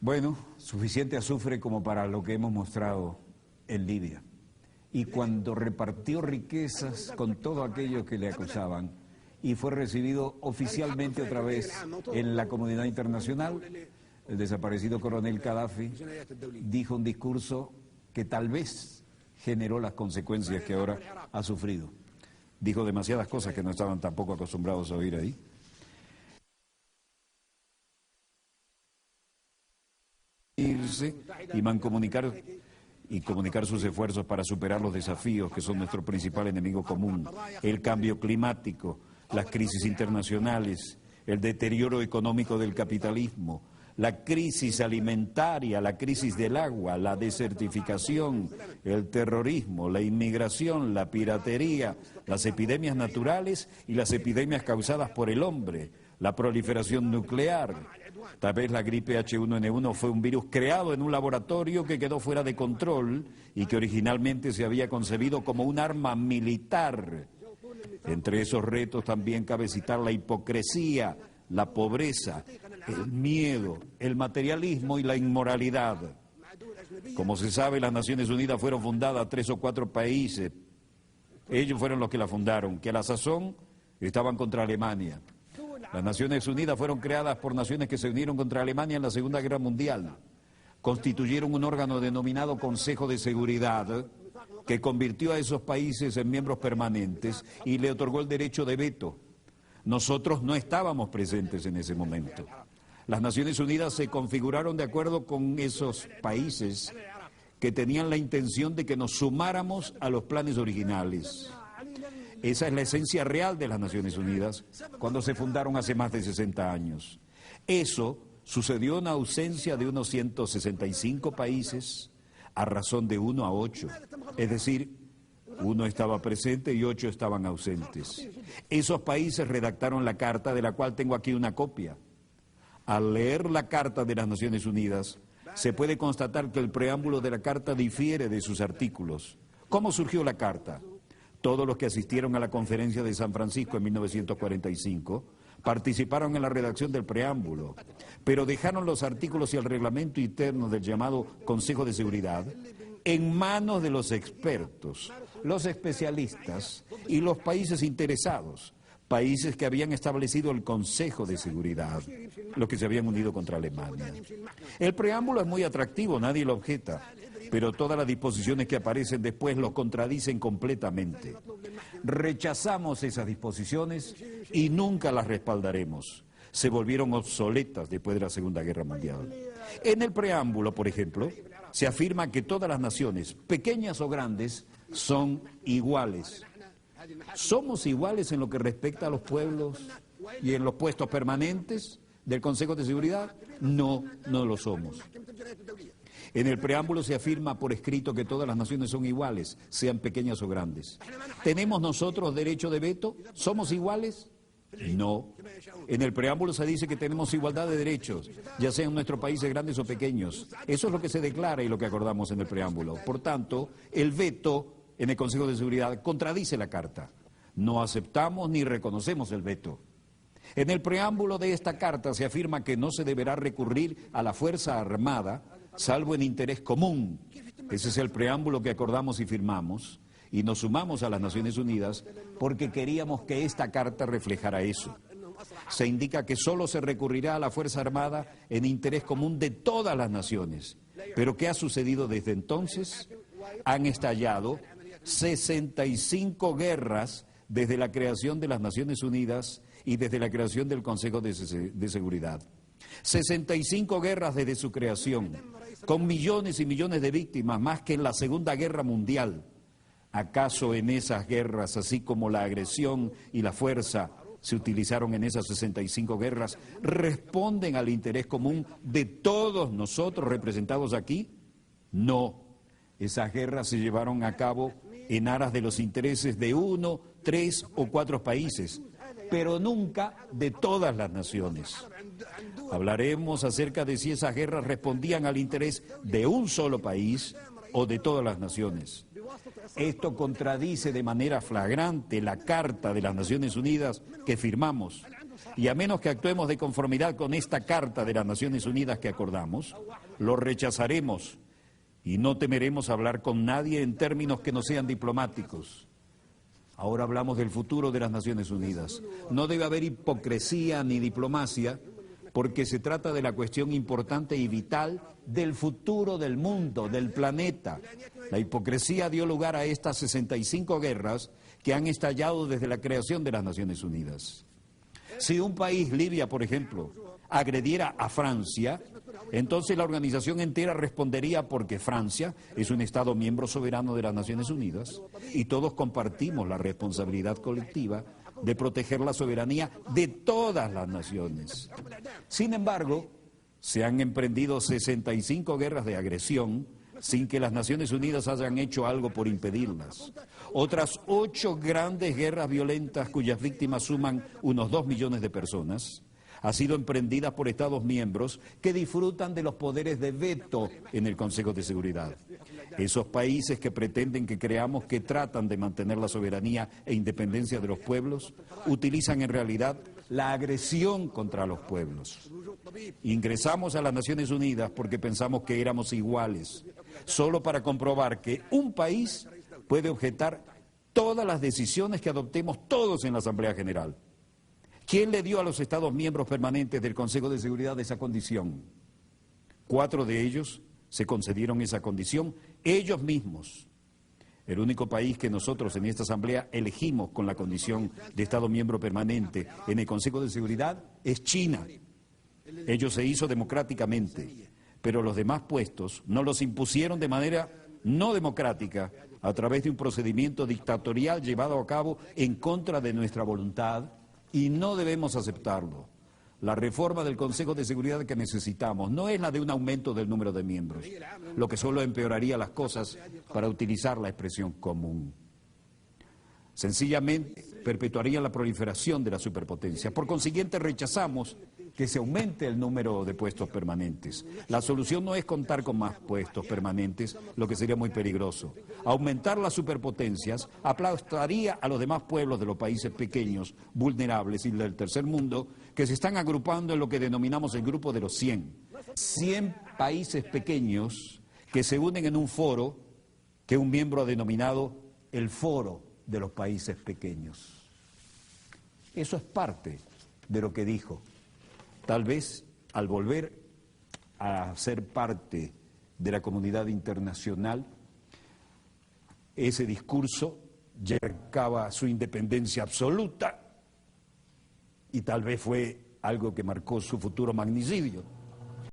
Bueno, suficiente azufre como para lo que hemos mostrado en Libia. Y cuando repartió riquezas con todo aquello que le acusaban y fue recibido oficialmente otra vez en la comunidad internacional, el desaparecido coronel Gaddafi dijo un discurso que tal vez generó las consecuencias que ahora ha sufrido. Dijo demasiadas cosas que no estaban tampoco acostumbrados a oír ahí. Y mancomunicar y comunicar sus esfuerzos para superar los desafíos que son nuestro principal enemigo común, el cambio climático, las crisis internacionales, el deterioro económico del capitalismo, la crisis alimentaria, la crisis del agua, la desertificación, el terrorismo, la inmigración, la piratería, las epidemias naturales y las epidemias causadas por el hombre, la proliferación nuclear. Tal vez la gripe H1N1 fue un virus creado en un laboratorio que quedó fuera de control y que originalmente se había concebido como un arma militar. Entre esos retos también cabe citar la hipocresía, la pobreza, el miedo, el materialismo y la inmoralidad. Como se sabe, las Naciones Unidas fueron fundadas 3 o 4 países. Ellos fueron los que la fundaron, que a la sazón estaban contra Alemania. Las Naciones Unidas fueron creadas por naciones que se unieron contra Alemania en la Segunda Guerra Mundial. Constituyeron un órgano denominado Consejo de Seguridad que convirtió a esos países en miembros permanentes y le otorgó el derecho de veto. Nosotros no estábamos presentes en ese momento. Las Naciones Unidas se configuraron de acuerdo con esos países que tenían la intención de que nos sumáramos a los planes originales. Esa es la esencia real de las Naciones Unidas cuando se fundaron hace más de 60 años. Eso sucedió en ausencia de unos 165 países a razón de 1 a 8. Es decir, 1 estaba presente y 8 estaban ausentes. Esos países redactaron la carta, de la cual tengo aquí una copia. Al leer la Carta de las Naciones Unidas, se puede constatar que el preámbulo de la carta difiere de sus artículos. ¿Cómo surgió la carta? Todos los que asistieron a la conferencia de San Francisco en 1945 participaron en la redacción del preámbulo, pero dejaron los artículos y el reglamento interno del llamado Consejo de Seguridad en manos de los expertos, los especialistas y los países interesados, países que habían establecido el Consejo de Seguridad, los que se habían unido contra Alemania. El preámbulo es muy atractivo, nadie lo objeta, pero todas las disposiciones que aparecen después lo contradicen completamente. Rechazamos esas disposiciones y nunca las respaldaremos. Se volvieron obsoletas después de la Segunda Guerra Mundial. En el preámbulo, por ejemplo, se afirma que todas las naciones, pequeñas o grandes, son iguales. ¿Somos iguales en lo que respecta a los pueblos y en los puestos permanentes del Consejo de Seguridad? No, no lo somos. En el preámbulo se afirma por escrito que todas las naciones son iguales, sean pequeñas o grandes. ¿Tenemos nosotros derecho de veto? ¿Somos iguales? No. En el preámbulo se dice que tenemos igualdad de derechos, ya sean nuestros países grandes o pequeños. Eso es lo que se declara y lo que acordamos en el preámbulo. Por tanto, el veto en el Consejo de Seguridad contradice la Carta. No aceptamos ni reconocemos el veto. En el preámbulo de esta Carta se afirma que no se deberá recurrir a la Fuerza Armada, salvo en interés común. Ese es el preámbulo que acordamos y firmamos, y nos sumamos a las Naciones Unidas porque queríamos que esta Carta reflejara eso. Se indica que solo se recurrirá a la Fuerza Armada en interés común de todas las naciones. ¿Pero qué ha sucedido desde entonces? Han estallado 65 guerras desde la creación de las Naciones Unidas y desde la creación del Consejo de Seguridad. 65 guerras desde su creación, con millones y millones de víctimas, más que en la Segunda Guerra Mundial. ¿Acaso en esas guerras, así como la agresión y la fuerza se utilizaron en esas 65 guerras, responden al interés común de todos nosotros representados aquí? No. Esas guerras se llevaron a cabo en aras de los intereses de 1, 3 o 4 países, pero nunca de todas las naciones. Hablaremos acerca de si esas guerras respondían al interés de un solo país o de todas las naciones. Esto contradice de manera flagrante la Carta de las Naciones Unidas que firmamos. Y a menos que actuemos de conformidad con esta Carta de las Naciones Unidas que acordamos, lo rechazaremos y no temeremos hablar con nadie en términos que no sean diplomáticos. Ahora hablamos del futuro de las Naciones Unidas. No debe haber hipocresía ni diplomacia, porque se trata de la cuestión importante y vital del futuro del mundo, del planeta. La hipocresía dio lugar a estas 65 guerras que han estallado desde la creación de las Naciones Unidas. Si un país, Libia, por ejemplo, agrediera a Francia, entonces la organización entera respondería porque Francia es un Estado miembro soberano de las Naciones Unidas y todos compartimos la responsabilidad colectiva de proteger la soberanía de todas las naciones. Sin embargo, se han emprendido 65 guerras de agresión sin que las Naciones Unidas hayan hecho algo por impedirlas. Otras 8 grandes guerras violentas cuyas víctimas suman unos 2 millones de personas han sido emprendidas por Estados miembros que disfrutan de los poderes de veto en el Consejo de Seguridad. Esos países que pretenden que creamos que tratan de mantener la soberanía e independencia de los pueblos, utilizan en realidad la agresión contra los pueblos. Ingresamos a las Naciones Unidas porque pensamos que éramos iguales, solo para comprobar que un país puede objetar todas las decisiones que adoptemos todos en la Asamblea General. ¿Quién le dio a los Estados miembros permanentes del Consejo de Seguridad esa condición? 4 de ellos se concedieron esa condición ellos mismos. El único país que nosotros en esta Asamblea elegimos con la condición de Estado miembro permanente en el Consejo de Seguridad es China. Ello se hizo democráticamente, pero los demás puestos nos los impusieron de manera no democrática a través de un procedimiento dictatorial llevado a cabo en contra de nuestra voluntad y no debemos aceptarlo. La reforma del Consejo de Seguridad que necesitamos no es la de un aumento del número de miembros, lo que solo empeoraría las cosas para utilizar la expresión común. Sencillamente perpetuaría la proliferación de la superpotencia. Por consiguiente, rechazamos que se aumente el número de puestos permanentes. La solución no es contar con más puestos permanentes, lo que sería muy peligroso. Aumentar las superpotencias aplastaría a los demás pueblos de los países pequeños, vulnerables y del tercer mundo, que se están agrupando en lo que denominamos el grupo de los 100. 100 países pequeños que se unen en un foro que un miembro ha denominado el Foro de los Países Pequeños. Eso es parte de lo que dijo. Tal vez al volver a ser parte de la comunidad internacional, ese discurso ya marcaba su independencia absoluta y tal vez fue algo que marcó su futuro magnicidio.